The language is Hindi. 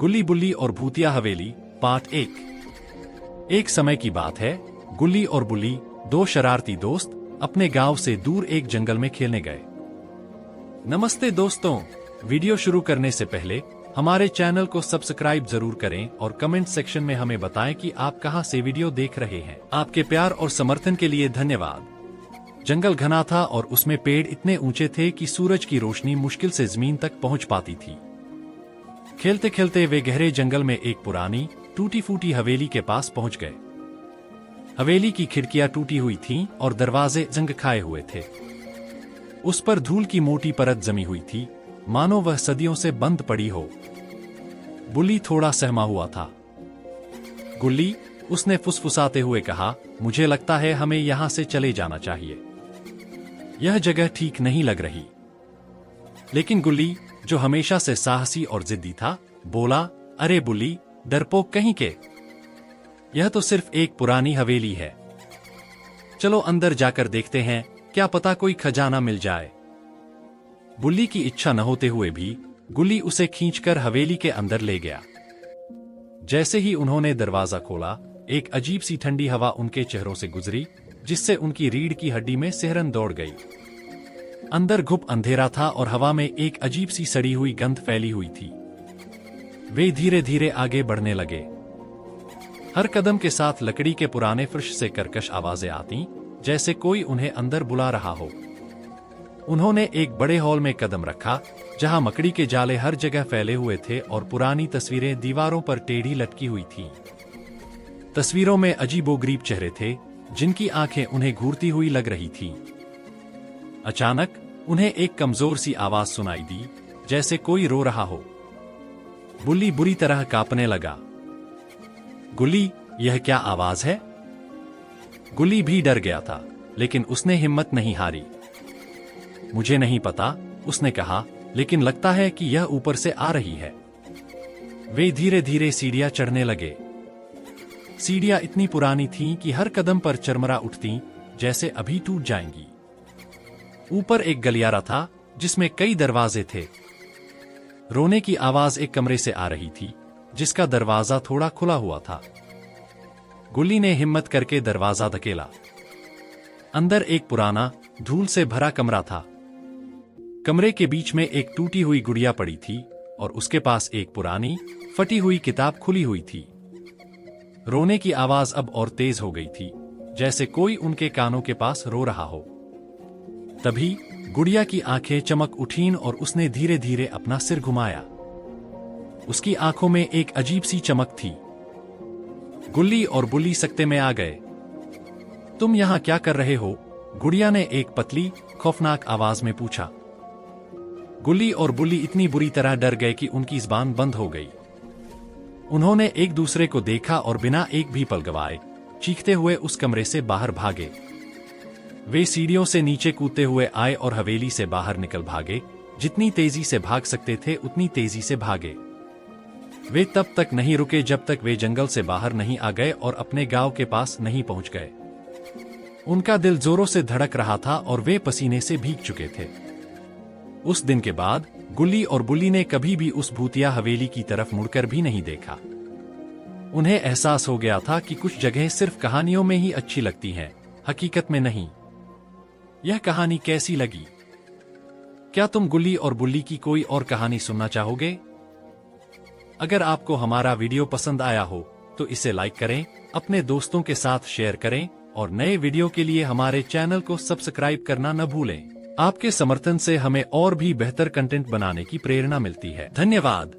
गुल्ली बुल्ली और भूतिया हवेली पार्ट 1। एक समय की बात है, गुल्ली और बुल्ली दो शरारती दोस्त अपने गांव से दूर एक जंगल में खेलने गए। नमस्ते दोस्तों, वीडियो शुरू करने से पहले हमारे चैनल को सब्सक्राइब जरूर करें और कमेंट सेक्शन में हमें बताएं कि आप कहां से वीडियो देख रहे हैं। आपके प्यार और समर्थन के लिए धन्यवाद। जंगल घना था और उसमें पेड़ इतने ऊंचे थे कि सूरज की रोशनी मुश्किल से जमीन तक पहुंच पाती थी। खेलते खेलते वे गहरे जंगल में एक पुरानी टूटी फूटी हवेली के पास पहुंच गए। हवेली की खिड़कियां टूटी हुई थीं और दरवाजे जंग खाए हुए थे। उस पर धूल की मोटी परत जमी हुई थी, मानो वह सदियों से बंद पड़ी हो। बुल्ली थोड़ा सहमा हुआ था। गुल्ली, उसने फुसफुसाते हुए कहा, मुझे लगता है हमें यहां से चले जाना चाहिए। यह जगह ठीक नहीं लग रही। लेकिन गुल्ली, जो हमेशा से साहसी और जिद्दी था, बोला, अरे बुल्ली, डरपोक कहीं के, यह तो सिर्फ एक पुरानी हवेली है। चलो अंदर जाकर देखते हैं, क्या पता कोई खजाना मिल जाए। बुल्ली की इच्छा न होते हुए भी गुल्ली उसे खींचकर हवेली के अंदर ले गया। जैसे ही उन्होंने दरवाजा खोला, एक अजीब सी ठंडी हवा उनके चेहरों से गुजरी, जिससे उनकी रीढ़ की हड्डी में सिहरन दौड़ गई। अंदर घुप अंधेरा था और हवा में एक अजीब सी सड़ी हुई गंध फैली हुई थी। वे धीरे धीरे आगे बढ़ने लगे। हर कदम के साथ लकड़ी के पुराने फर्श से कर्कश आवाजें आती, जैसे कोई उन्हें अंदर बुला रहा हो। उन्होंने एक बड़े हॉल में कदम रखा, जहां मकड़ी के जाले हर जगह फैले हुए थे और पुरानी तस्वीरें दीवारों पर टेढ़ी लटकी हुई थीं। तस्वीरों में अजीबोगरीब चेहरे थे, जिनकी आंखें उन्हें घूरती हुई लग रही थीं। अचानक उन्हें एक कमजोर सी आवाज सुनाई दी, जैसे कोई रो रहा हो। बुल्ली बुरी तरह कांपने लगा। गुल्ली, यह क्या आवाज है? गुल्ली भी डर गया था, लेकिन उसने हिम्मत नहीं हारी। मुझे नहीं पता, उसने कहा, लेकिन लगता है कि यह ऊपर से आ रही है। वे धीरे धीरे सीढ़ियां चढ़ने लगे। सीढ़ियां इतनी पुरानी थीं कि हर कदम पर चरमरा उठती, जैसे अभी टूट जाएंगी। ऊपर एक गलियारा था, जिसमें कई दरवाजे थे। रोने की आवाज एक कमरे से आ रही थी, जिसका दरवाजा थोड़ा खुला हुआ था। गुल्ली ने हिम्मत करके दरवाजा धकेला। अंदर एक पुराना, धूल से भरा कमरा था। कमरे के बीच में एक टूटी हुई गुड़िया पड़ी थी और उसके पास एक पुरानी, फटी हुई किताब खुली हुई थी। रोने की आवाज अब और तेज हो गई थी, जैसे कोई उनके कानों के पास रो रहा हो। तभी गुड़िया की आंखें चमक उठीं और उसने धीरे धीरे अपना सिर घुमाया। उसकी आंखों में एक अजीब सी चमक थी। गुल्ली और बुल्ली सकते में आ गए। तुम यहां क्या कर रहे हो? गुड़िया ने एक पतली, खौफनाक आवाज में पूछा। गुल्ली और बुल्ली इतनी बुरी तरह डर गए कि उनकी जुबान बंद हो गई। उन्होंने एक दूसरे को देखा और बिना एक भी पल गवाए चीखते हुए उस कमरे से बाहर भागे। वे सीढ़ियों से नीचे कूदते हुए आए और हवेली से बाहर निकल भागे। जितनी तेजी से भाग सकते थे उतनी तेजी से भागे। वे तब तक नहीं रुके जब तक वे जंगल से बाहर नहीं आ गए और अपने गांव के पास नहीं पहुंच गए। उनका दिल जोरों से धड़क रहा था और वे पसीने से भीग चुके थे। उस दिन के बाद गुल्ली और बुल्ली ने कभी भी उस भूतिया हवेली की तरफ मुड़कर भी नहीं देखा। उन्हें एहसास हो गया था कि कुछ जगहें सिर्फ कहानियों में ही अच्छी लगती हैं, हकीकत में नहीं। यह कहानी कैसी लगी? क्या तुम गुल्ली और बुल्ली की कोई और कहानी सुनना चाहोगे? अगर आपको हमारा वीडियो पसंद आया हो तो इसे लाइक करें, अपने दोस्तों के साथ शेयर करें और नए वीडियो के लिए हमारे चैनल को सब्सक्राइब करना न भूलें। आपके समर्थन से हमें और भी बेहतर कंटेंट बनाने की प्रेरणा मिलती है। धन्यवाद।